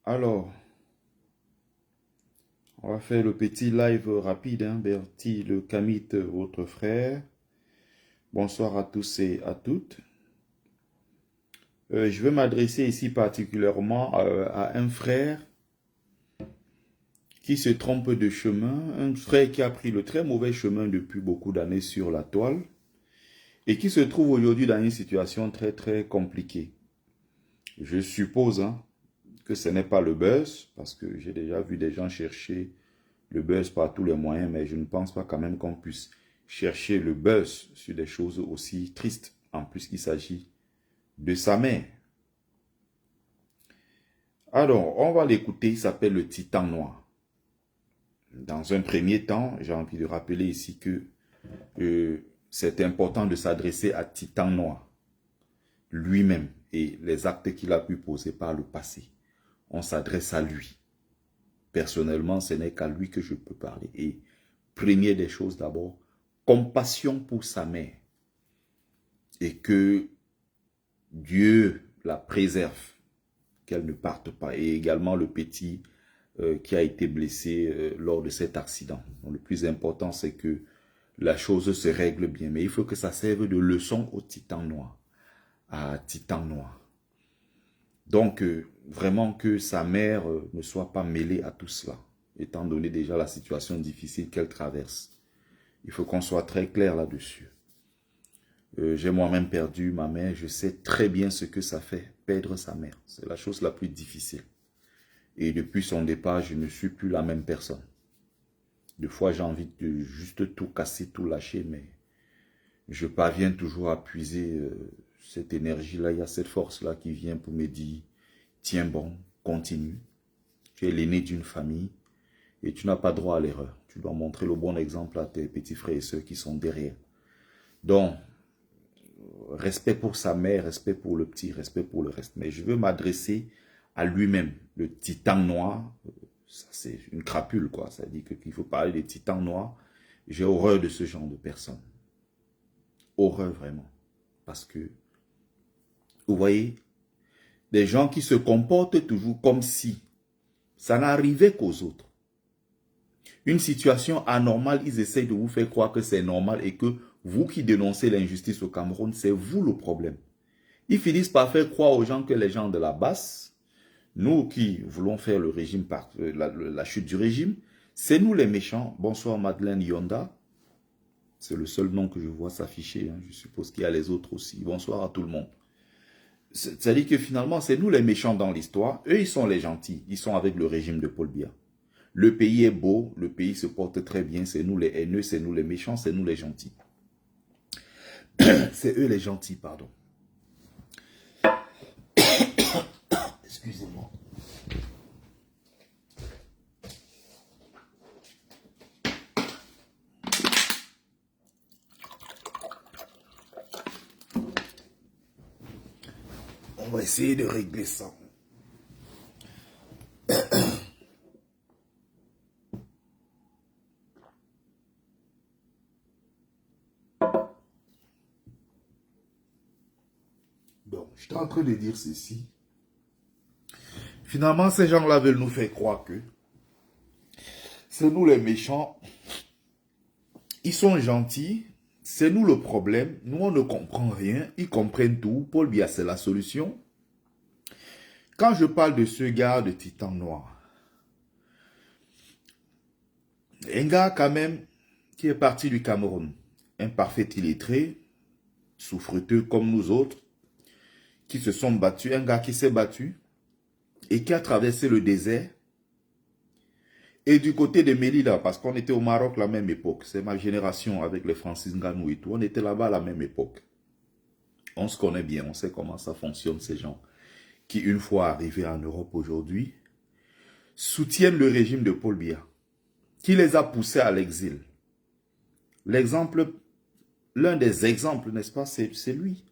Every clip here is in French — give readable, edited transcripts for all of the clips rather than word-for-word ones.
Alors, on va faire le petit live rapide, hein, Bertie le Kamit, votre frère. Bonsoir à tous et à toutes. Je vais m'adresser ici particulièrement à un frère qui se trompe de chemin, un frère qui a pris le très mauvais chemin depuis beaucoup d'années sur la toile et qui se trouve aujourd'hui dans une situation très très compliquée. Je suppose que ce n'est pas le buzz, parce que j'ai déjà vu des gens chercher le buzz par tous les moyens, mais je ne pense pas quand même qu'on puisse chercher le buzz sur des choses aussi tristes, en plus qu'il s'agit de sa mère. Alors, on va l'écouter, il s'appelle le Titan Noir. Dans un premier temps, j'ai envie de rappeler ici que c'est important de s'adresser à Titan Noir, lui-même, et les actes qu'il a pu poser par le passé. On s'adresse à lui. Personnellement, ce n'est qu'à lui que je peux parler. Et premier des choses d'abord, compassion pour sa mère. Et que Dieu la préserve, qu'elle ne parte pas. Et également le petit qui a été blessé lors de cet accident. Donc, le plus important, c'est que la chose se règle bien. Mais il faut que ça serve de leçon au Titan Noir. À Titan Noir. Donc, vraiment que sa mère ne soit pas mêlée à tout cela, étant donné déjà la situation difficile qu'elle traverse. Il faut qu'on soit très clair là-dessus. J'ai moi-même perdu ma mère, je sais très bien ce que ça fait, perdre sa mère. C'est la chose la plus difficile. Et depuis son départ, je ne suis plus la même personne. Des fois, j'ai envie de juste tout casser, tout lâcher, mais je parviens toujours à puiser cette énergie-là, il y a cette force-là qui vient pour me dire, tiens bon, continue. Tu es l'aîné d'une famille et tu n'as pas droit à l'erreur. Tu dois montrer le bon exemple à tes petits frères et sœurs qui sont derrière. Donc, respect pour sa mère, respect pour le petit, respect pour le reste. Mais je veux m'adresser à lui-même, le Titan Noir. C'est une crapule, quoi. Ça dit qu'il faut parler des Titans Noirs. J'ai horreur de ce genre de personnes. Horreur, vraiment. Parce que, vous voyez, des gens qui se comportent toujours comme si ça n'arrivait qu'aux autres. Une situation anormale, ils essayent de vous faire croire que c'est normal et que vous qui dénoncez l'injustice au Cameroun, c'est vous le problème. Ils finissent par faire croire aux gens que les gens de la basse, nous qui voulons faire le régime, la chute du régime, c'est nous les méchants. Bonsoir Madeleine Yonda. C'est le seul nom que je vois s'afficher. Je suppose qu'il y a les autres aussi. Bonsoir à tout le monde. C'est-à-dire que finalement, c'est nous les méchants dans l'histoire. Eux, ils sont les gentils. Ils sont avec le régime de Paul Biya. Le pays est beau, le pays se porte très bien. C'est nous les haineux, c'est nous les méchants, c'est nous les gentils. C'est eux les gentils, pardon. Excusez-moi. On va essayer de régler ça. Donc, j'étais en train de dire ceci. Finalement, ces gens-là veulent nous faire croire que c'est nous les méchants. Ils sont gentils. C'est nous le problème. Nous, on ne comprend rien. Ils comprennent tout. Paul Biya, c'est la solution. Quand je parle de ce gars de Titan Noir, un gars quand même qui est parti du Cameroun, un parfait illettré, souffreteux comme nous autres, qui se sont battus, un gars qui s'est battu et qui a traversé le désert. Et du côté de Melilla, parce qu'on était au Maroc à la même époque, c'est ma génération avec les Francis Ngannou et tout, on était là-bas à la même époque. On se connaît bien, on sait comment ça fonctionne, ces gens qui, une fois arrivés en Europe aujourd'hui, soutiennent le régime de Paul Biya, qui les a poussés à l'exil. L'exemple, l'un des exemples, n'est-ce pas, c'est lui.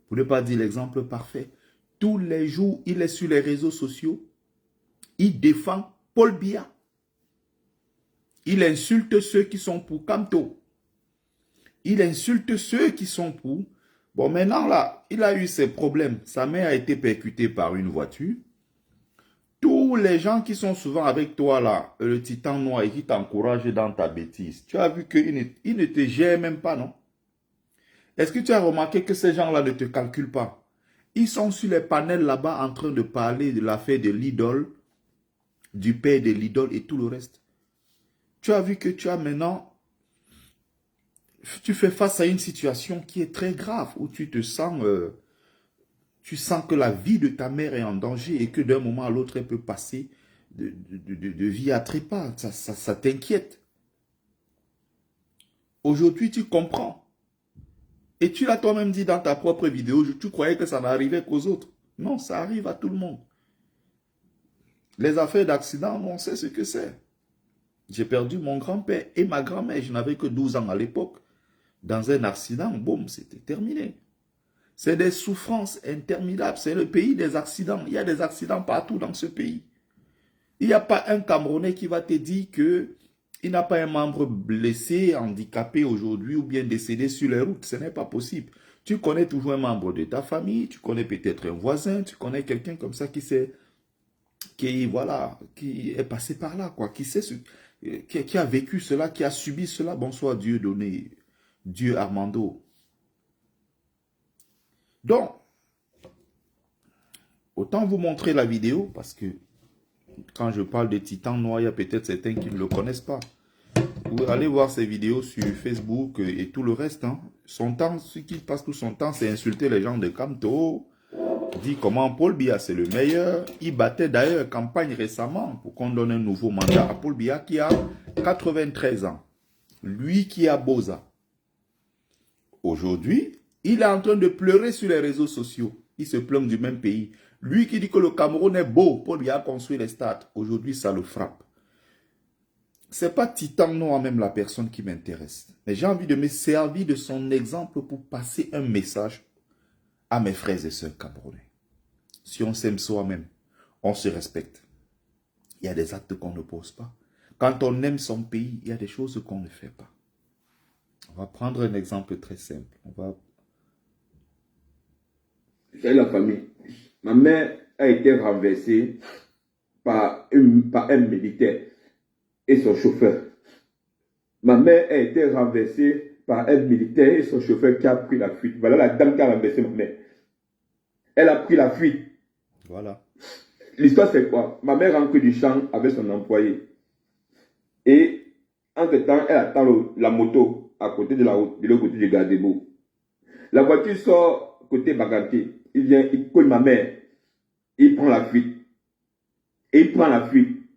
Pour ne pas dire l'exemple parfait. Tous les jours, il est sur les réseaux sociaux, il défend Paul Biya. Il insulte ceux qui sont pour Kamto. Il insulte ceux qui sont pour... Bon, maintenant, là, il a eu ses problèmes. Sa mère a été percutée par une voiture. Tous les gens qui sont souvent avec toi là, le titan noir et qui t'encouragent dans ta bêtise, tu as vu qu'ils ne te gèrent même pas, non? Est-ce que tu as remarqué que ces gens-là ne te calculent pas? Ils sont sur les panels là-bas en train de parler de l'affaire de l'idole, du père de l'idole et tout le reste. Tu as vu que tu as maintenant, tu fais face à une situation qui est très grave, où tu te sens, tu sens que la vie de ta mère est en danger et que d'un moment à l'autre, elle peut passer de vie à trépas. Ça t'inquiète. Aujourd'hui, tu comprends. Et tu l'as toi-même dit dans ta propre vidéo, tu croyais que ça n'arrivait qu'aux autres. Non, ça arrive à tout le monde. Les affaires d'accident, on sait ce que c'est. J'ai perdu mon grand-père et ma grand-mère, je n'avais que 12 ans à l'époque. Dans un accident, boum, c'était terminé. C'est des souffrances interminables, c'est le pays des accidents. Il y a des accidents partout dans ce pays. Il n'y a pas un Camerounais qui va te dire qu'il n'a pas un membre blessé, handicapé aujourd'hui ou bien décédé sur les routes. Ce n'est pas possible. Tu connais toujours un membre de ta famille, tu connais peut-être un voisin, tu connais quelqu'un comme ça qui est passé par là, quoi, qui a vécu cela, qui a subi cela. Bonsoir Dieu donné, Dieu Armando. Donc, autant vous montrer la vidéo parce que quand je parle de Titan Noir, il y a peut-être certains qui ne le connaissent pas. Vous allez voir ces vidéos sur Facebook et tout le reste. Hein. Son temps, ce qui passe tout son temps, c'est insulter les gens de Camto. Dit comment Paul Biya c'est le meilleur. Il battait d'ailleurs campagne récemment pour qu'on donne un nouveau mandat à Paul Biya qui a 93 ans. Lui qui a Boza. Aujourd'hui, il est en train de pleurer sur les réseaux sociaux. Il se plaint du même pays. Lui qui dit que le Cameroun est beau, Paul Biya a construit les stades. Aujourd'hui, ça le frappe. C'est pas Titan Noir même la personne qui m'intéresse. Mais j'ai envie de me servir de son exemple pour passer un message à mes frères et sœurs camerounais. Si on s'aime soi-même, on se respecte. Il y a des actes qu'on ne pose pas. Quand on aime son pays, il y a des choses qu'on ne fait pas. On va prendre un exemple très simple. C'est la famille. Ma mère a été renversée par un militaire et son chauffeur. Ma mère a été renversée par un militaire et son chauffeur qui a pris la fuite. Voilà la dame qui a renversé ma mère. Elle a pris la fuite. Voilà. L'histoire c'est quoi? Ma mère rentre du champ avec son employé. Et entre-temps, elle attend la moto à côté de la route, de l'autre côté du gardez-vous. La voiture sort côté Baganté. Il vient, il colle ma mère. Il prend la fuite. Et il prend la fuite.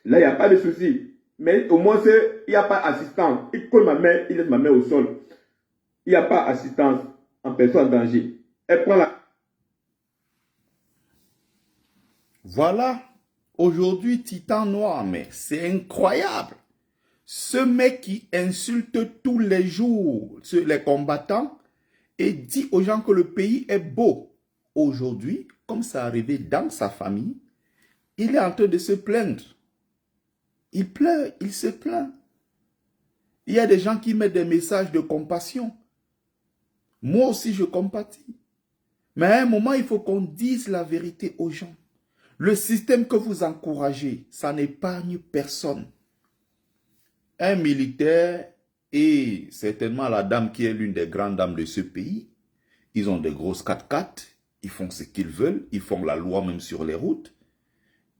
Là, il n'y a pas de souci. Mais au moins, il n'y a pas assistance. Il colle ma mère, il laisse ma mère au sol. Il n'y a pas assistance en personne en danger. Elle prend la... Voilà. Aujourd'hui, Titan Noir, mais c'est incroyable. Ce mec qui insulte tous les jours les combattants et dit aux gens que le pays est beau. Aujourd'hui, comme ça arrivé dans sa famille, il est en train de se plaindre. Il pleure, il se plaint. Il y a des gens qui mettent des messages de compassion. Moi aussi, je compatis. Mais à un moment, il faut qu'on dise la vérité aux gens. Le système que vous encouragez, ça n'épargne personne. Un militaire et certainement la dame qui est l'une des grandes dames de ce pays, ils ont des grosses 4x4, ils font ce qu'ils veulent, ils font la loi même sur les routes,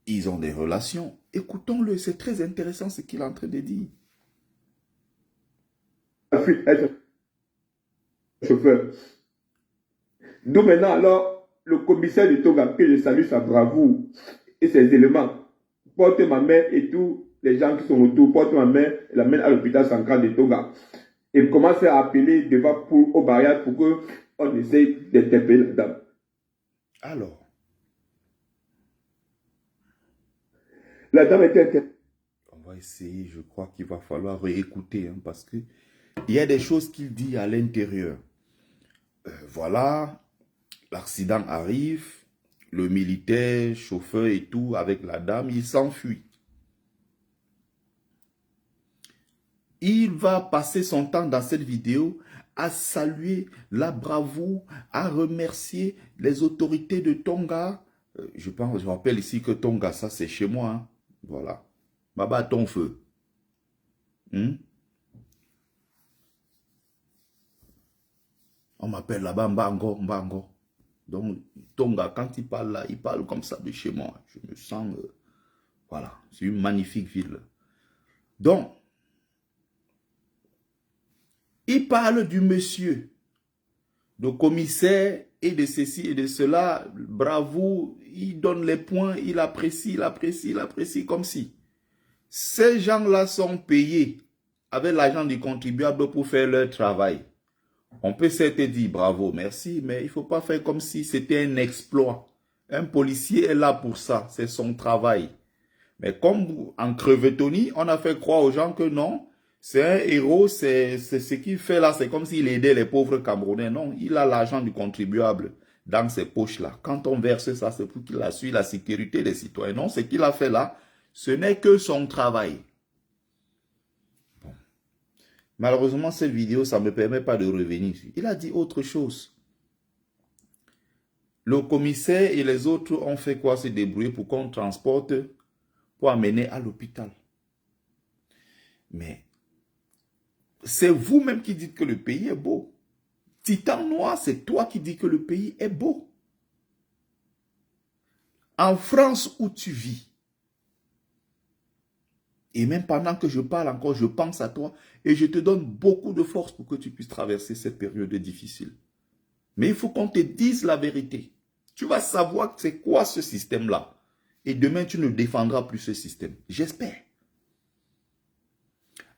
ils ont des relations. Écoutons-le, c'est très intéressant ce qu'il est en train de dire. Chauffeur. D'où maintenant, alors, le commissaire de Toga, que je salue sa bravoure et ses éléments, porte ma mère et tous les gens qui sont autour, porte ma mère et l'amène à l'hôpital central de Toga. Et commence à appeler devant aux barrières pour qu'on essaye d'interpeller la dame. Alors, la dame était interpellée. On va essayer, je crois qu'il va falloir réécouter, hein, parce que il y a des choses qu'il dit à l'intérieur. Voilà, l'accident arrive, le militaire, chauffeur et tout, avec la dame, il s'enfuit. Il va passer son temps dans cette vidéo à saluer la bravoure, à remercier les autorités de Tonga Je rappelle ici que Tonga, ça c'est chez moi. Hein. Voilà. Baba ton feu. On m'appelle là-bas Mbango, Mbango. Donc, Tonga, quand il parle là, il parle comme ça de chez moi. Je me sens... voilà, c'est une magnifique ville. Donc, il parle du monsieur, de commissaire et de ceci et de cela. Bravo, il donne les points, il apprécie, il apprécie, il apprécie, comme si. Ces gens-là sont payés avec l'argent du contribuable pour faire leur travail. On peut certes dire bravo, merci, mais il ne faut pas faire comme si c'était un exploit. Un policier est là pour ça, c'est son travail. Mais comme en crevettonie, on a fait croire aux gens que non, c'est un héros, c'est ce qu'il fait là, c'est comme s'il aidait les pauvres Camerounais. Non, il a l'argent du contribuable dans ses poches-là. Quand on verse ça, c'est pour qu'il assure la sécurité des citoyens. Non, ce qu'il a fait là, ce n'est que son travail. Bon. Malheureusement, cette vidéo, ça ne me permet pas de revenir. Il a dit autre chose. Le commissaire et les autres ont fait quoi? Se débrouiller pour qu'on transporte, pour amener à l'hôpital. Mais c'est vous-même qui dites que le pays est beau. Titan Noir, c'est toi qui dis que le pays est beau. En France où tu vis, et même pendant que je parle encore, je pense à toi et je te donne beaucoup de force pour que tu puisses traverser cette période difficile. Mais il faut qu'on te dise la vérité. Tu vas savoir c'est quoi ce système-là. Et demain, tu ne défendras plus ce système. J'espère.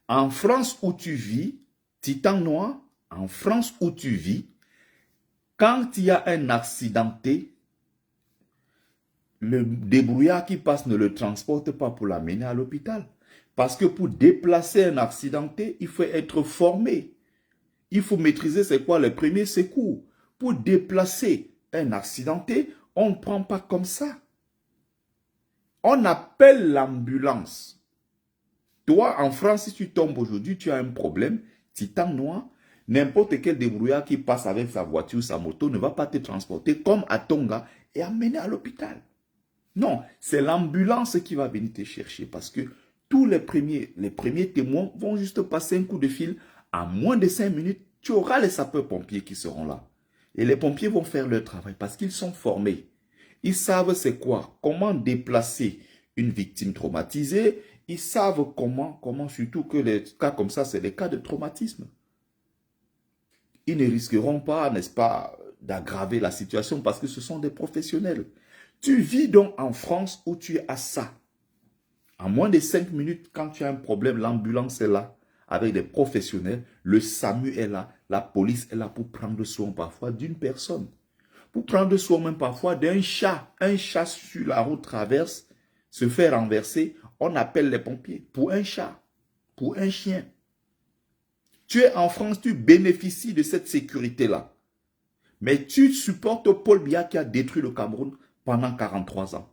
En France où tu vis, Titan Noir, en France où tu vis, quand il y a un accidenté, le débrouillard qui passe ne le transporte pas pour l'amener à l'hôpital. Parce que pour déplacer un accidenté, il faut être formé. Il faut maîtriser c'est quoi les premiers secours. Pour déplacer un accidenté, on ne prend pas comme ça. On appelle l'ambulance. Toi, en France, si tu tombes aujourd'hui, tu as un problème, Titan Noir, n'importe quel débrouillard qui passe avec sa voiture, sa moto, ne va pas te transporter comme à Tonga et amener à l'hôpital. Non, c'est l'ambulance qui va venir te chercher parce que tous les premiers témoins vont juste passer un coup de fil. En moins de 5 minutes, tu auras les sapeurs-pompiers qui seront là. Et les pompiers vont faire leur travail parce qu'ils sont formés. Ils savent c'est quoi, comment déplacer une victime traumatisée. Ils savent comment surtout que les cas comme ça, c'est des cas de traumatisme. Ils ne risqueront pas, n'est-ce pas, d'aggraver la situation parce que ce sont des professionnels. Tu vis donc en France où tu as ça. En moins de 5 minutes, quand tu as un problème, l'ambulance est là avec des professionnels. Le SAMU est là, la police est là pour prendre soin parfois d'une personne. Pour prendre soin même parfois d'un chat. Un chat sur la route traverse, se fait renverser, on appelle les pompiers. Pour un chat, pour un chien. Tu es en France, tu bénéficies de cette sécurité-là. Mais tu supportes Paul Biya qui a détruit le Cameroun pendant 43 ans.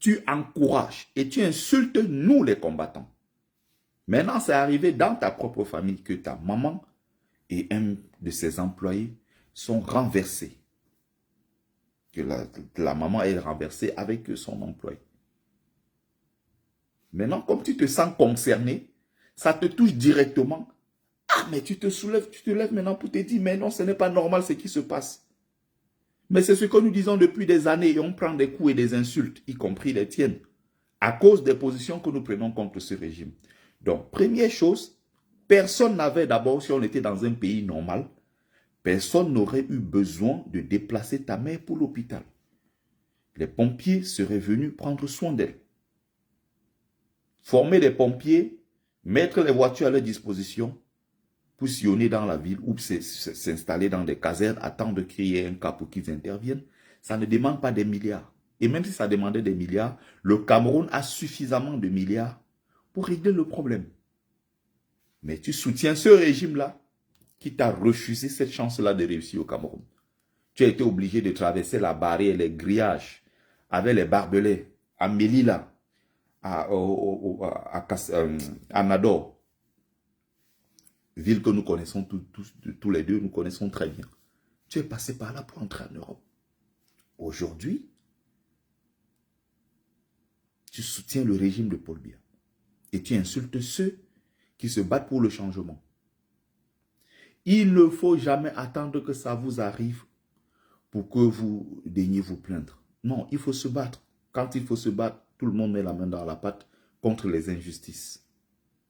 Tu encourages et tu insultes nous les combattants. Maintenant, c'est arrivé dans ta propre famille que ta maman et un de ses employés sont renversés. Que la maman est renversée avec son employé. Maintenant, comme tu te sens concerné, ça te touche directement. Ah, mais tu te lèves maintenant pour te dire, mais non, ce n'est pas normal ce qui se passe. Mais c'est ce que nous disons depuis des années et on prend des coups et des insultes, y compris les tiennes, à cause des positions que nous prenons contre ce régime. Donc, première chose, personne n'avait d'abord, si on était dans un pays normal, personne n'aurait eu besoin de déplacer ta mère pour l'hôpital. Les pompiers seraient venus prendre soin d'elle. Former des pompiers, mettre les voitures à leur disposition pour sillonner dans la ville ou s'installer dans des casernes, attendre qu'il y ait un cas pour qu'ils interviennent, ça ne demande pas des milliards. Et même si ça demandait des milliards, le Cameroun a suffisamment de milliards pour régler le problème. Mais tu soutiens ce régime-là qui t'a refusé cette chance-là de réussir au Cameroun. Tu as été obligé de traverser la barrière, les grillages, avec les barbelés, à Melilla, à Nador, ville que nous connaissons tous les deux, nous connaissons très bien. Tu es passé par là pour entrer en Europe. Aujourd'hui, tu soutiens le régime de Paul Biya. Et tu insultes ceux qui se battent pour le changement. Il ne faut jamais attendre que ça vous arrive pour que vous daigniez vous plaindre. Non, il faut se battre. Quand il faut se battre, tout le monde met la main dans la pâte contre les injustices.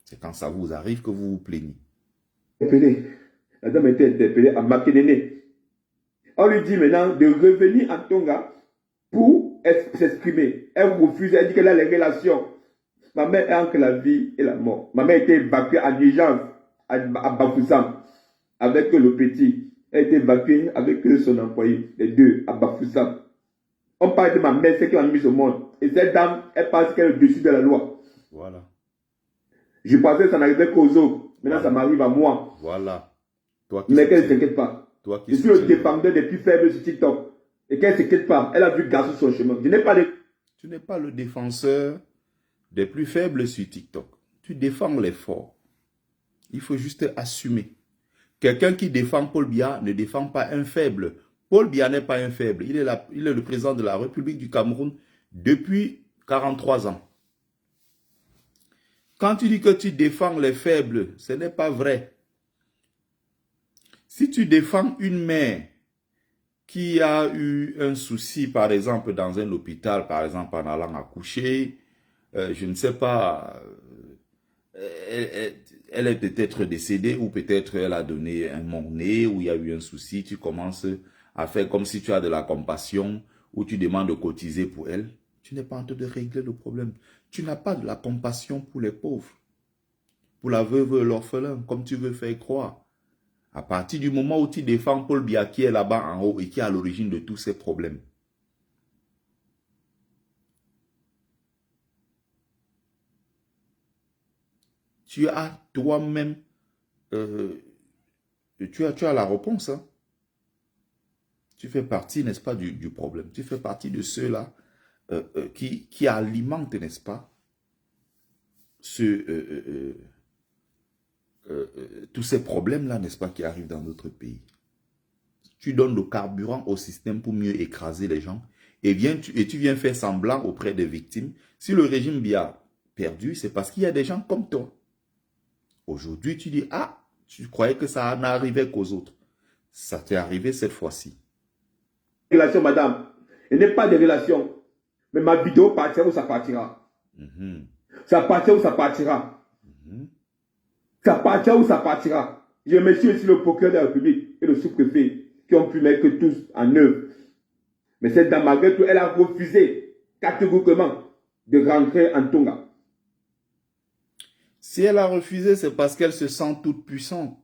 C'est quand ça vous arrive que vous vous plaignez. La dame a été interpellée à Makénéné. On lui dit maintenant de revenir en Tonga pour s'exprimer. Elle refuse, elle dit qu'elle a les relations. Ma mère est entre la vie et la mort. Ma mère a été évacuée en urgence à Bafoussam avec le petit. Elle a été évacuée avec son employé, les deux, à Bafoussam. On parle de ma mère, c'est qu'elle a mis au monde. Et cette dame, elle pense qu'elle est au-dessus de la loi. Voilà. Je pensais que ça n'arrivait qu'aux autres. Maintenant, ça m'arrive à moi. Voilà. Toi mais qu'elle ne s'inquiète pas. Toi qui je suis le défendeur des plus faibles sur TikTok. Et qu'elle ne s'inquiète pas. Elle a vu garder son chemin. Je n'ai pas de... Tu n'es pas le défenseur des plus faibles sur TikTok. Tu défends les forts. Il faut juste assumer. Quelqu'un qui défend Paul Biya ne défend pas un faible. Paul Biya n'est pas un faible. Il est le président de la République du Cameroun depuis 43 ans. Quand tu dis que tu défends les faibles, ce n'est pas vrai. Si tu défends une mère qui a eu un souci, par exemple, dans un hôpital, par exemple, en allant accoucher, je ne sais pas, elle est peut-être décédée ou peut-être elle a donné un mort-né ou il y a eu un souci, tu commences à faire comme si tu as de la compassion ou tu demandes de cotiser pour elle. Tu n'es pas en train de régler le problème. Tu n'as pas de la compassion pour les pauvres, pour la veuve et l'orphelin, comme tu veux faire croire. À partir du moment où tu défends Paul Biya qui est là-bas en haut et qui est à l'origine de tous ces problèmes, tu as toi-même, tu as la réponse. Hein? Tu fais partie, n'est-ce pas, du problème. Tu fais partie de ceux-là qui alimentent, n'est-ce pas, tous ces problèmes-là, n'est-ce pas, qui arrivent dans notre pays. Tu donnes le carburant au système pour mieux écraser les gens et tu viens faire semblant auprès des victimes. Si le régime Biya a perdu, c'est parce qu'il y a des gens comme toi. Aujourd'hui, tu dis, ah, tu croyais que ça n'arrivait qu'aux autres. Ça t'est arrivé cette fois-ci. Relation, madame. Il n'est pas de relation. Mais ma vidéo partira où ça partira. Ça partira où ça partira. Ça partira où ça partira. Je remercie aussi le procureur de la République et le sous-préfet qui ont pu mettre tous en œuvre. Mais cette dame, malgré tout, elle a refusé catégoriquement de rentrer en Tonga. Si elle a refusé, c'est parce qu'elle se sent toute puissante.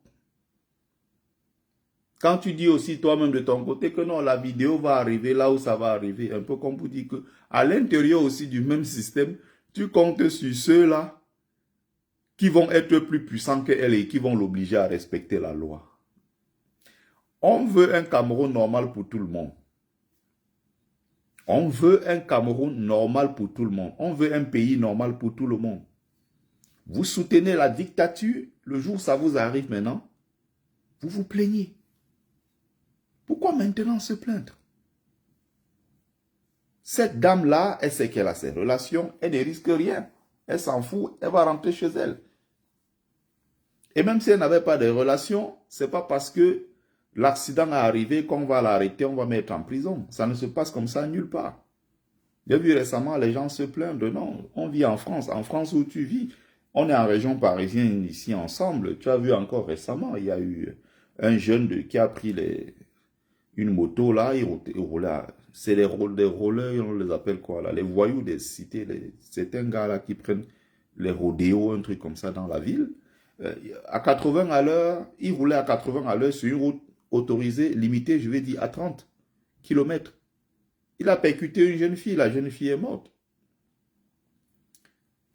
Quand tu dis aussi toi-même de ton côté que non, la vidéo va arriver là où ça va arriver, un peu comme vous dites que à l'intérieur aussi du même système, tu comptes sur ceux-là qui vont être plus puissants qu'elle et qui vont l'obliger à respecter la loi. On veut un Cameroun normal pour tout le monde. On veut un Cameroun normal pour tout le monde. On veut un pays normal pour tout le monde. Vous soutenez la dictature, le jour où ça vous arrive maintenant, vous vous plaignez. Pourquoi maintenant se plaindre? Cette dame-là, elle sait qu'elle a ses relations, elle ne risque rien. Elle s'en fout, elle va rentrer chez elle. Et même si elle n'avait pas de relations, ce n'est pas parce que l'accident est arrivé qu'on va l'arrêter, on va mettre en prison. Ça ne se passe comme ça nulle part. J'ai vu récemment les gens se plaindre. Non, on vit en France où tu vis. On est en région parisienne ici ensemble. Tu as vu encore récemment, il y a eu un jeune qui a pris une moto là, il roulait. C'est des rollers, on les appelle quoi là, les voyous des cités. C'est un gars là qui prennent les rodéos, un truc comme ça dans la ville. À 80 à l'heure, il roulait à 80 à l'heure sur une route autorisée, limitée, je vais dire à 30 km. Il a percuté une jeune fille, la jeune fille est morte.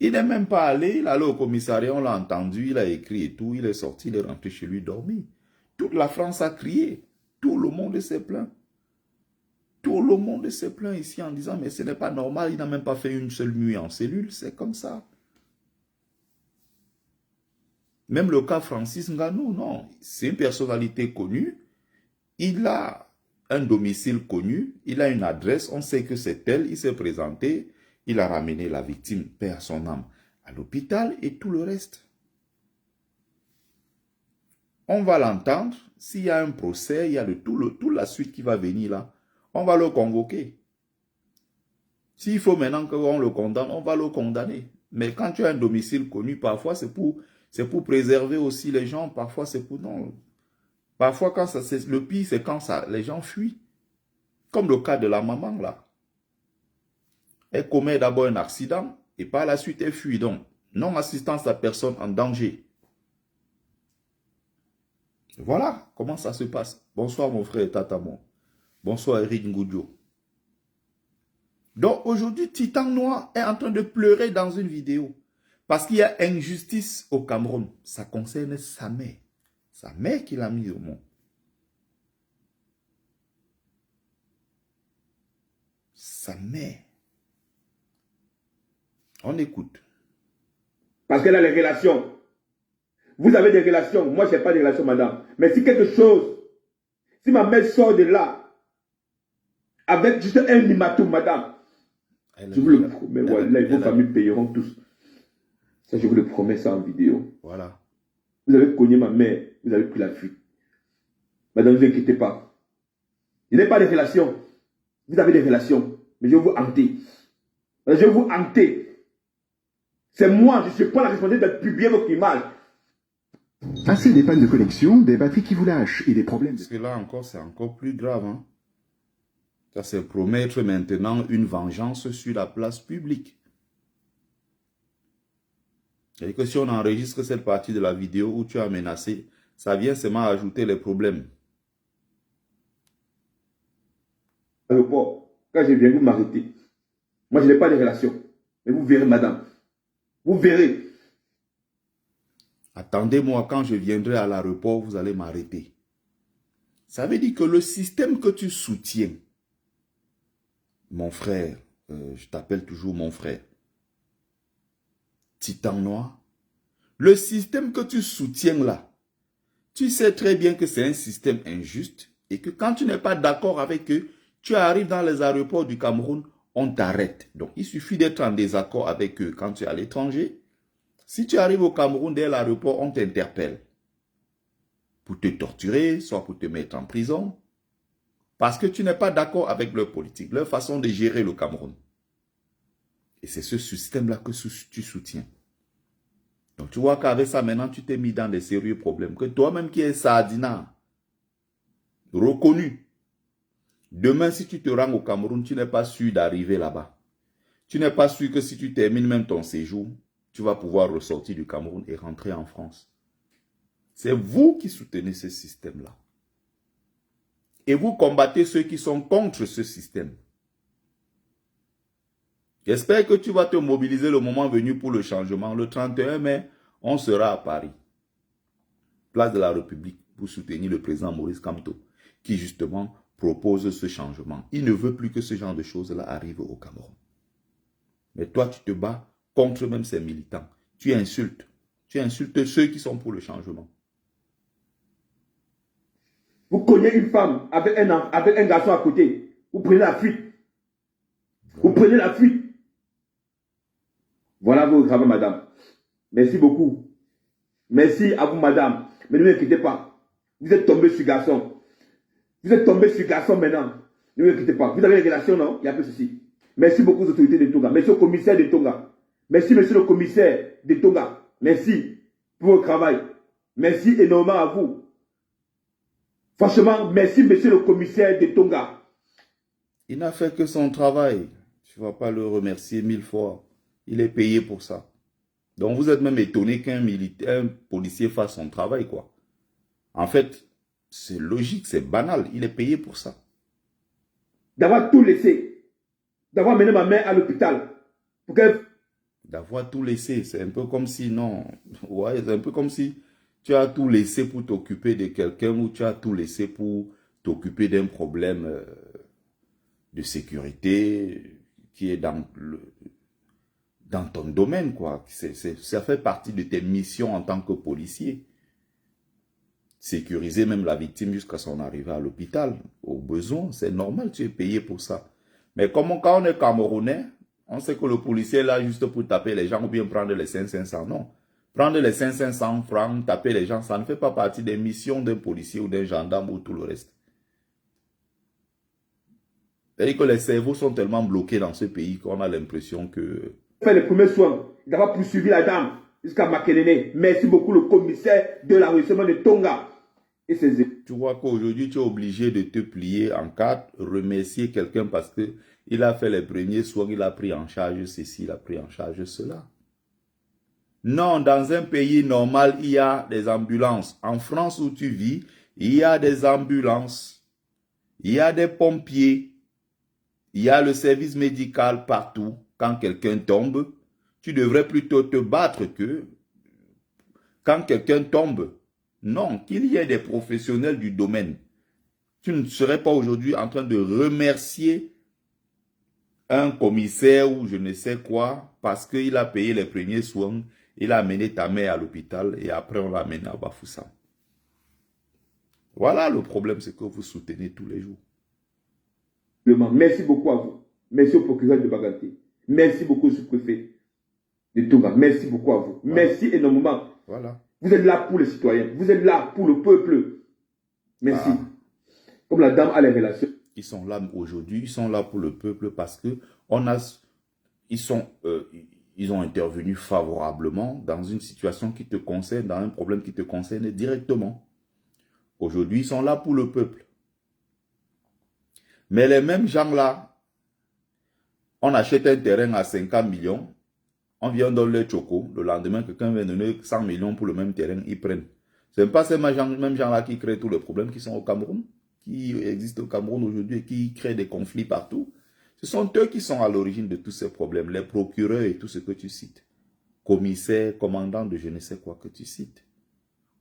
Il n'est même pas allé, il est allé au commissariat, on l'a entendu, il a écrit et tout, il est sorti, il est rentré chez lui dormir. Toute la France a crié, tout le monde s'est plaint. Tout le monde s'est plaint ici en disant, mais ce n'est pas normal, il n'a même pas fait une seule nuit en cellule, c'est comme ça. Même le cas Francis Ngannou, non, c'est une personnalité connue, il a un domicile connu, il a une adresse, on sait que c'est elle, il s'est présenté, Il a ramené la victime, paix à son âme, à l'hôpital et tout le reste. On va l'entendre. S'il y a un procès, il y a toute la suite qui va venir là. On va le convoquer. S'il faut maintenant qu'on le condamne, on va le condamner. Mais quand tu as un domicile connu, parfois c'est pour préserver aussi les gens. Parfois c'est pour non. Parfois quand ça, le pire c'est quand les gens fuient. Comme le cas de la maman là. Elle commet d'abord un accident et par la suite elle fuit. Donc, non-assistance à personne en danger. Voilà comment ça se passe. Bonsoir mon frère Tatamon. Bonsoir Eric Ngoudjo. Donc aujourd'hui, Titan Noir est en train de pleurer dans une vidéo. Parce qu'il y a injustice au Cameroun. Ça concerne sa mère. Sa mère qui l'a mis au monde. Sa mère. On écoute. Parce qu'elle a les relations. Vous avez des relations. Moi, je n'ai pas de relations, madame. Mais si quelque chose, si ma mère sort de là, avec juste un hématome, madame, je vous le promets, voilà, vos familles payeront tous. Ça, je vous le promets, ça en vidéo. Voilà. Vous avez cogné ma mère, vous avez pris la fuite. Madame, ne vous inquiétez pas. Je n'ai pas de relations. Vous avez des relations. Mais je vais vous hanter. Je vais vous hanter. C'est moi, je ne suis pas la responsabilité de publier votre image. Assez des pannes de connexion, des batteries qui vous lâchent et des problèmes. Parce que là encore, c'est encore plus grave. Hein? Ça, c'est promettre maintenant une vengeance sur la place publique. Et que si on enregistre cette partie de la vidéo où tu as menacé, ça vient seulement ajouter les problèmes. Quand je viens, vous m'arrêtez. Moi, je n'ai pas de relation. Mais vous verrez, madame. Vous verrez. Attendez-moi, quand je viendrai à l'aéroport, vous allez m'arrêter. Ça veut dire que le système que tu soutiens, mon frère, je t'appelle toujours mon frère, Titan Noir, le système que tu soutiens là, tu sais très bien que c'est un système injuste et que quand tu n'es pas d'accord avec eux, tu arrives dans les aéroports du Cameroun, on t'arrête. Donc, il suffit d'être en désaccord avec eux quand tu es à l'étranger. Si tu arrives au Cameroun, dès l'aéroport, on t'interpelle pour te torturer, soit pour te mettre en prison, parce que tu n'es pas d'accord avec leur politique, leur façon de gérer le Cameroun. Et c'est ce système-là que tu soutiens. Donc, tu vois qu'avec ça, maintenant, tu t'es mis dans des sérieux problèmes. Que toi-même qui es Sardina, reconnu, demain, si tu te rends au Cameroun, tu n'es pas sûr d'arriver là-bas. Tu n'es pas sûr que si tu termines même ton séjour, tu vas pouvoir ressortir du Cameroun et rentrer en France. C'est vous qui soutenez ce système-là. Et vous combattez ceux qui sont contre ce système. J'espère que tu vas te mobiliser le moment venu pour le changement. Le 31 mai, on sera à Paris, place de la République, pour soutenir le président Maurice Kamto, qui justement propose ce changement. Il ne veut plus que ce genre de choses-là arrive au Cameroun. Mais toi, tu te bats contre même ces militants. Tu insultes ceux qui sont pour le changement. Vous cognez une femme avec un garçon à côté. Vous prenez la fuite. Vous prenez la fuite. Voilà vos travaux, madame. Merci beaucoup. Merci à vous, madame. Mais ne vous inquiétez pas. Vous êtes tombé sur garçon. Vous êtes tombé sur garçon maintenant. Ne vous inquiétez pas. Vous avez des relations, non? Il n'y a pas de souci. Merci beaucoup aux autorités de Tonga. Merci au commissaire de Tonga. Merci, monsieur le commissaire de Tonga. Merci pour votre travail. Merci énormément à vous. Franchement, merci, monsieur le commissaire de Tonga. Il n'a fait que son travail. Tu ne vas pas le remercier 1000 fois. Il est payé pour ça. Donc vous êtes même étonné qu'un policier fasse son travail, quoi. En fait, c'est logique, c'est banal. Il est payé pour ça. D'avoir tout laissé. D'avoir mené ma mère à l'hôpital. D'avoir tout laissé. C'est un peu comme si, non. Ouais, c'est un peu comme si tu as tout laissé pour t'occuper de quelqu'un ou tu as tout laissé pour t'occuper d'un problème de sécurité qui est dans ton domaine, quoi. Ça fait partie de tes missions en tant que policier. Sécuriser même la victime jusqu'à son arrivée à l'hôpital, au besoin, c'est normal, tu es payé pour ça. Mais comme quand on est Camerounais, On sait que le policier est là juste pour taper les gens ou bien prendre les 500. Non. Prendre les 500 francs, taper les gens, ça ne fait pas partie des missions d'un policier ou d'un gendarme ou tout le reste. C'est-à-dire que les cerveaux sont tellement bloqués dans ce pays qu'on a l'impression que... Faire les premiers soins, d'avoir poursuivi la dame jusqu'à Makelele. Merci beaucoup le commissaire de l'arrondissement de Tonga. Et ses... Tu vois qu'aujourd'hui, tu es obligé de te plier en quatre, remercier quelqu'un parce qu'il a fait les premiers soins, il a pris en charge ceci, il a pris en charge cela. Non, dans un pays normal, il y a des ambulances. En France où tu vis, il y a des ambulances, il y a des pompiers, il y a le service médical partout. Quand quelqu'un tombe, tu devrais plutôt te battre que quand quelqu'un tombe. Non, qu'il y ait des professionnels du domaine. Tu ne serais pas aujourd'hui en train de remercier un commissaire ou je ne sais quoi parce qu'il a payé les premiers soins, il a amené ta mère à l'hôpital et après on l'a amené à Bafoussam. Voilà le problème, c'est que vous soutenez tous les jours. Merci beaucoup à vous. Merci au procureur de Baganté. Merci beaucoup au sous-préfet de Tonga. Merci beaucoup à vous. Voilà. Merci énormément. Voilà. Vous êtes là pour les citoyens. Vous êtes là pour le peuple. Merci. Comme la dame a les relations. Ils sont là aujourd'hui, ils sont là pour le peuple parce que ils ont intervenu favorablement dans une situation qui te concerne, dans un problème qui te concerne directement. Aujourd'hui, ils sont là pour le peuple. Mais les mêmes gens-là, on achète un terrain à 50 millions, on vient donner le choco, le lendemain, quelqu'un vient donner 100 millions pour le même terrain, ils prennent. Ce n'est pas ces mêmes gens-là qui créent tous les problèmes qui sont au Cameroun, qui existent au Cameroun aujourd'hui et qui créent des conflits partout. Ce sont eux qui sont à l'origine de tous ces problèmes, les procureurs et tout ce que tu cites. Commissaires, commandants de je ne sais quoi que tu cites.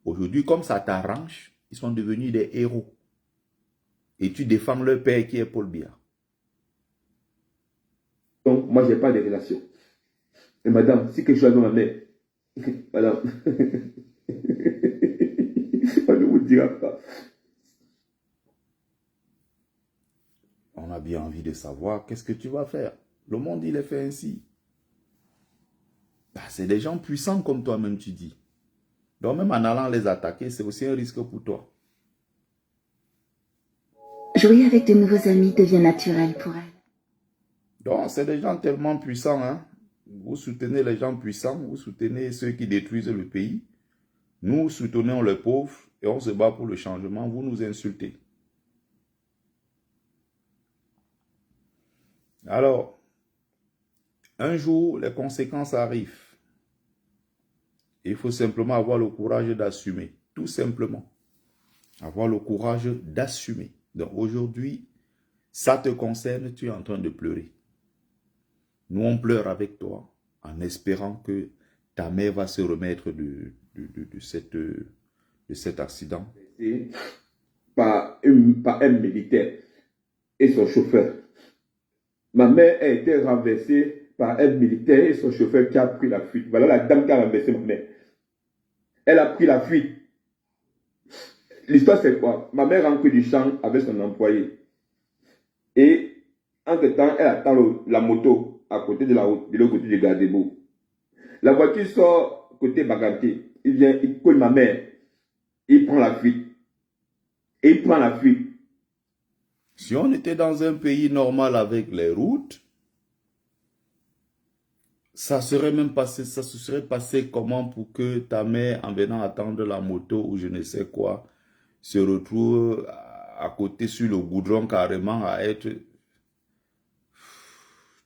Aujourd'hui, comme ça t'arrange, ils sont devenus des héros. Et tu défends leur père qui est Paul Biya. Donc, moi, je n'ai pas de relation. Et madame, si quelque chose dans ma mère, madame, on ne vous dira pas. On a bien envie de savoir qu'est-ce que tu vas faire. Le monde, il est fait ainsi. Bah, c'est des gens puissants comme toi-même, tu dis. Donc, même en allant les attaquer, c'est aussi un risque pour toi. Jouer avec de nouveaux amis devient naturel pour elle. Donc, c'est des gens tellement puissants. Hein? Vous soutenez les gens puissants, vous soutenez ceux qui détruisent le pays. Nous soutenons les pauvres et on se bat pour le changement. Vous nous insultez. Alors, un jour, les conséquences arrivent. Il faut simplement avoir le courage d'assumer. Tout simplement. Avoir le courage d'assumer. Donc aujourd'hui, ça te concerne, tu es en train de pleurer. Nous, on pleure avec toi en espérant que ta mère va se remettre de cet accident. Par un militaire et son chauffeur. Ma mère a été renversée par un militaire et son chauffeur qui a pris la fuite. Voilà la dame qui a renversé ma mère. Elle a pris la fuite. L'histoire c'est quoi? Ma mère rentre du champ avec son employé. Et entre-temps, elle attend la moto à côté de la route, de l'autre côté du Gadebo. La voiture sort côté Baganté. Il vient, il colle ma mère. Il prend la fuite. Et il prend la fuite. Si on était dans un pays normal avec les routes, ça serait même passé, ça se serait passé comment pour que ta mère, en venant attendre la moto ou je ne sais quoi, se retrouve à côté sur le goudron carrément à être...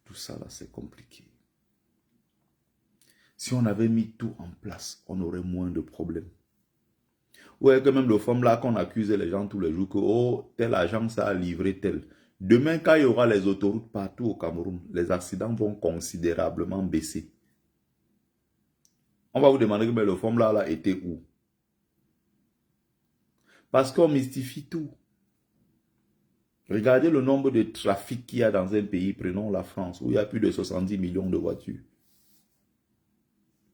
Tout ça là, c'est compliqué. Si on avait mis tout en place, on aurait moins de problèmes. Ouais, que même le femme là qu'on accuse les gens tous les jours que oh, telle agence a livré tel. Demain, quand il y aura les autoroutes partout au Cameroun, les accidents vont considérablement baisser. On va vous demander que le femme là était où? Parce qu'on mystifie tout. Regardez le nombre de trafics qu'il y a dans un pays, prenons la France, où il y a plus de 70 millions de voitures.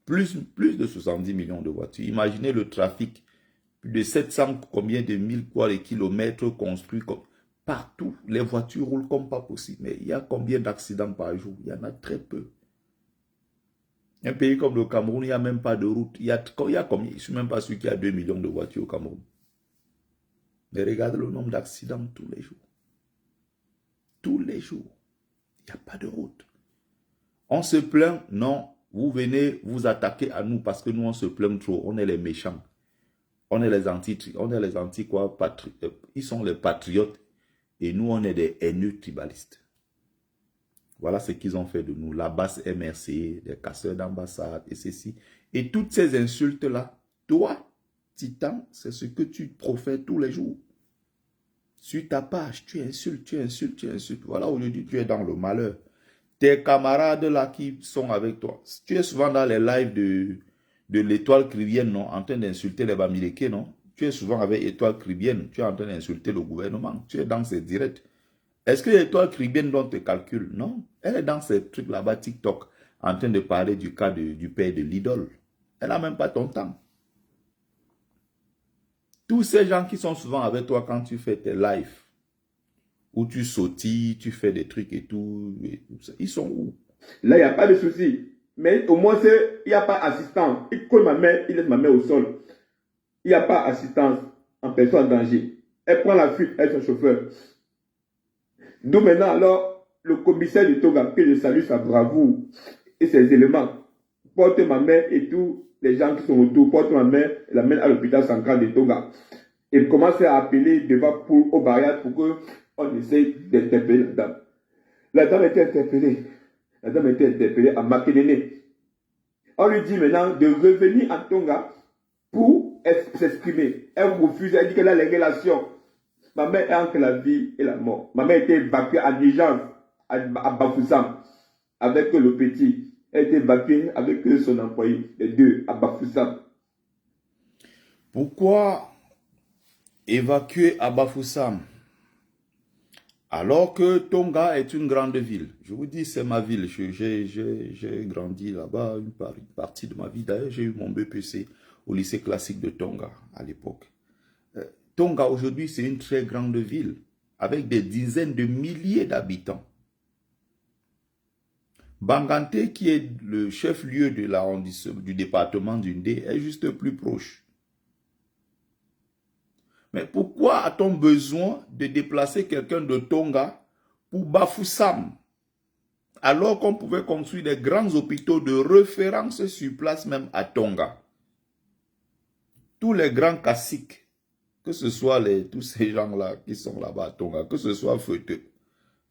Plus de 70 millions de voitures. Imaginez le trafic. Plus de 700 combien de mille kilomètres construits Partout, les voitures roulent comme pas possible. Mais il y a combien d'accidents par jour? Il y en a très peu. Un pays comme le Cameroun, il n'y a même pas de route. Il y a combien? Je ne suis même pas sûr qu'il y a 2 millions de voitures au Cameroun. Mais regardez le nombre d'accidents tous les jours. Tous les jours. Il n'y a pas de route. On se plaint? Non. Vous venez vous attaquer à nous parce que nous, on se plaint trop. On est les méchants. On est les anti quoi? Ils sont les patriotes. Et nous, on est des haineux tribalistes. Voilà ce qu'ils ont fait de nous. La basse MRC, des casseurs d'ambassade et ceci. Et toutes ces insultes-là, toi, Titan, c'est ce que tu profères tous les jours. Sur ta page, tu insultes, tu insultes, tu insultes. Voilà, aujourd'hui, tu es dans le malheur. Tes camarades là qui sont avec toi, tu es souvent dans les lives de l'Étoile Caribéenne, non, en train d'insulter les Bamileke, non? Tu es souvent avec l'Étoile Caribéenne, tu es en train d'insulter le gouvernement, tu es dans ces directs. Est-ce que l'Étoile Caribéenne dont te calcule? Non. Elle est dans ces trucs là-bas, TikTok, en train de parler du cas du père de l'idole. Elle n'a même pas ton temps. Tous ces gens qui sont souvent avec toi quand tu fais tes lives, où tu sautilles, tu fais des trucs et tout ça, ils sont où? Là, il n'y a pas de souci. Mais au moins, il n'y a pas assistance. Il colle ma main, il laisse ma main au sol. Il n'y a pas assistance en personne en danger. Elle prend la fuite, elle est son chauffeur. D'où maintenant, alors, le commissaire de Tonga, que je salue sa bravoure et ses éléments, porte ma main et tous les gens qui sont autour, porte ma main et l'amène à l'hôpital central de Tonga. Et commence à appeler devant aux barrières pour qu'on essaye d'interpeller la dame. La dame était interpellée. La dame était interpellée à Makelele. On lui dit maintenant de revenir en Tonga pour s'exprimer. Elle refuse, elle dit qu'elle a les relations. Ma mère est entre la vie et la mort. Ma mère était évacuée en urgence à Bafoussam avec le petit. Elle était évacuée avec son employé, les deux, à Bafoussam. Pourquoi évacuer à Bafoussam alors que Tonga est une grande ville? Je vous dis, c'est ma ville. J'ai grandi là-bas une partie de ma vie. D'ailleurs, j'ai eu mon BPC au lycée classique de Tonga à l'époque. Tonga, aujourd'hui, c'est une très grande ville avec des dizaines de milliers d'habitants. Bangante, qui est le chef-lieu de l'arrondissement du département d'Undé, est juste plus proche. Mais pourquoi a-t-on besoin de déplacer quelqu'un de Tonga pour Bafoussam, alors qu'on pouvait construire des grands hôpitaux de référence sur place même à Tonga? Tous les grands caciques, que ce soit tous ces gens-là qui sont là-bas à Tonga, que ce soit Feuteux,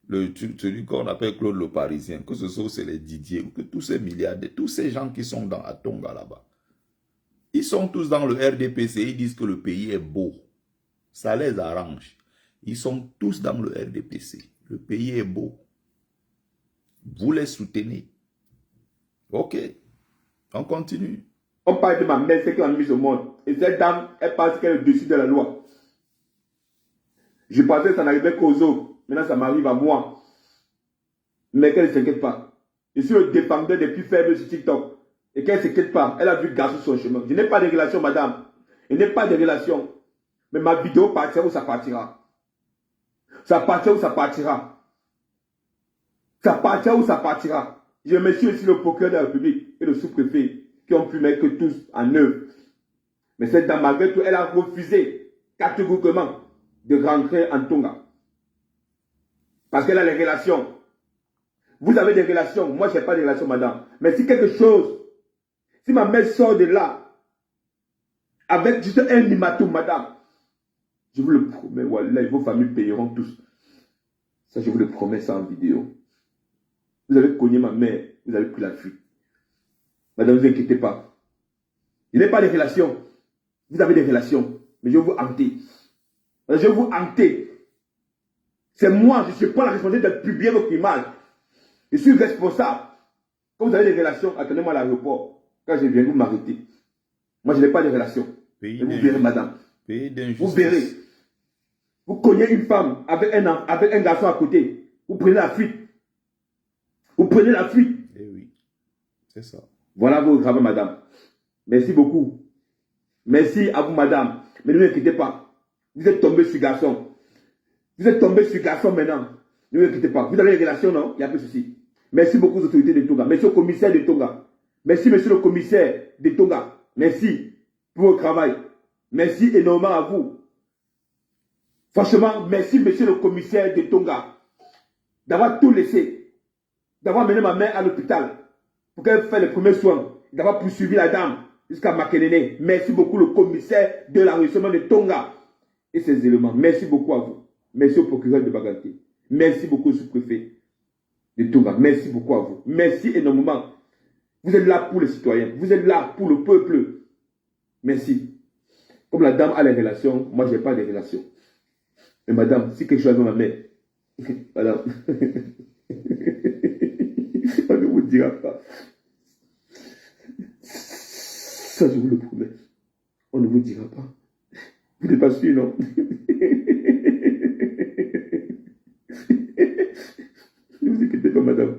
celui qu'on appelle Claude le Parisien, que ce soit les Didier, ou que tous ces milliardaires, tous ces gens qui sont à Tonga là-bas, ils sont tous dans le RDPC, ils disent que le pays est beau. Ça les arrange. Ils sont tous dans le RDPC. Le pays est beau. Vous les soutenez. Ok. On continue. On parle de ma mère, c'est qu'elle a mis au monde. Et cette dame, elle pense qu'elle est au-dessus de la loi. Je pensais que ça n'arrivait qu'aux autres. Maintenant, ça m'arrive à moi. Mais qu'elle ne s'inquiète pas. Je suis le défendeur des plus faibles sur TikTok. Et qu'elle ne s'inquiète pas. Elle a vu garçon sur son chemin. Je n'ai pas de relation, madame. Je n'ai pas de relation. Mais ma vidéo partira où ça partira. Ça partira où ça partira. Ça partira où ça partira. Je remercie aussi le procureur de la République et le sous-préfet qui ont pu mettre tous en œuvre. Mais cette dame, malgré tout, elle a refusé catégoriquement de rentrer en Tonga. Parce qu'elle a les relations. Vous avez des relations. Moi, je n'ai pas de relations, madame. Mais si quelque chose, si ma mère sort de là, avec juste un limatum, madame, je vous le promets, voilà, vos familles payeront tous. Ça, je vous le promets, ça en vidéo. Vous avez cogné ma mère, vous avez pris la fuite. Madame, ne vous inquiétez pas. Je n'ai pas de relations. Vous avez des relations, mais je vais vous hanter. Je vais vous hanter. C'est moi, je prends la responsabilité de publier votre image. Je suis responsable. Quand vous avez des relations, attendez-moi à l'aéroport. Quand je viens, vous m'arrêtez. Moi, je n'ai pas de relations. Et vous verrez, madame. Vous verrez. Vous cognez une femme avec un garçon à côté. Vous prenez la fuite. Vous prenez la fuite. Eh oui, c'est ça. Voilà vos travaux, madame. Merci beaucoup. Merci à vous, madame. Mais ne vous inquiétez pas. Vous êtes tombé sur garçon. Vous êtes tombé sur garçon maintenant. Ne vous inquiétez pas. Vous avez les relations, non? Il n'y a pas de souci. Merci beaucoup aux autorités de Tonga. Merci au commissaire de Tonga. Merci, monsieur le commissaire de Tonga. Merci pour votre travail. Merci énormément à vous. Franchement, merci, monsieur le commissaire de Tonga, d'avoir tout laissé, d'avoir mené ma mère à l'hôpital pour qu'elle fasse les premiers soins, d'avoir poursuivi la dame jusqu'à Makelele. Merci beaucoup, le commissaire de l'arrondissement de Tonga et ses éléments. Merci beaucoup à vous. Merci au procureur de Baganté. Merci beaucoup au sous-préfet de Tonga. Merci beaucoup à vous. Merci énormément. Vous êtes là pour les citoyens. Vous êtes là pour le peuple. Merci. Comme la dame a les relations, moi je n'ai pas de relations. Mais madame, si quelque chose arrive à ma mère, madame, on ne vous dira pas. Ça, je vous le promets. On ne vous dira pas. Vous n'êtes pas sûr, non? Ne vous inquiétez pas, madame.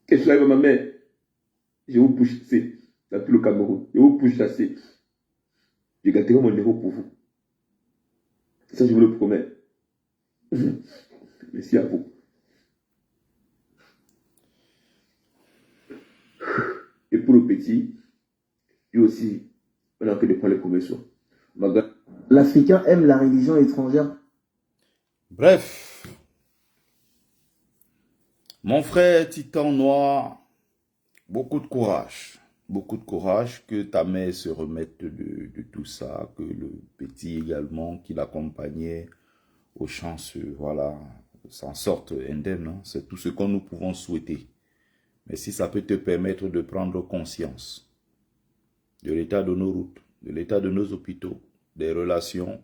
Quelque chose arrive à ma mère, je vous pousse chasser dans tout le Cameroun. Je vous pousse chasser. Je garderai mon numéro pour vous. Ça, je vous le promets. Merci à vous. Et pour le petit, lui aussi, on a que de prendre les premiers soins. L'Africain aime la religion étrangère. Bref, mon frère Titan Noir, beaucoup de courage. Beaucoup de courage, que ta mère se remette de tout ça, que le petit également qui l'accompagnait aux chances, voilà, s'en sorte indemne. Hein. C'est tout ce que nous pouvons souhaiter. Mais si ça peut te permettre de prendre conscience de l'état de nos routes, de l'état de nos hôpitaux, des relations,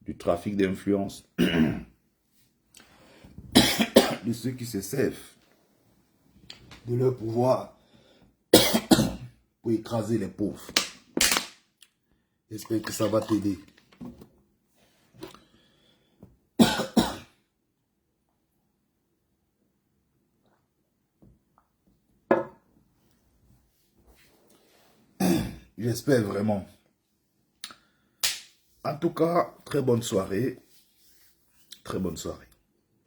du trafic d'influence, de ceux qui se servent de leur pouvoir pour écraser les pauvres. J'espère que ça va t'aider. J'espère vraiment. En tout cas, très bonne soirée. Très bonne soirée.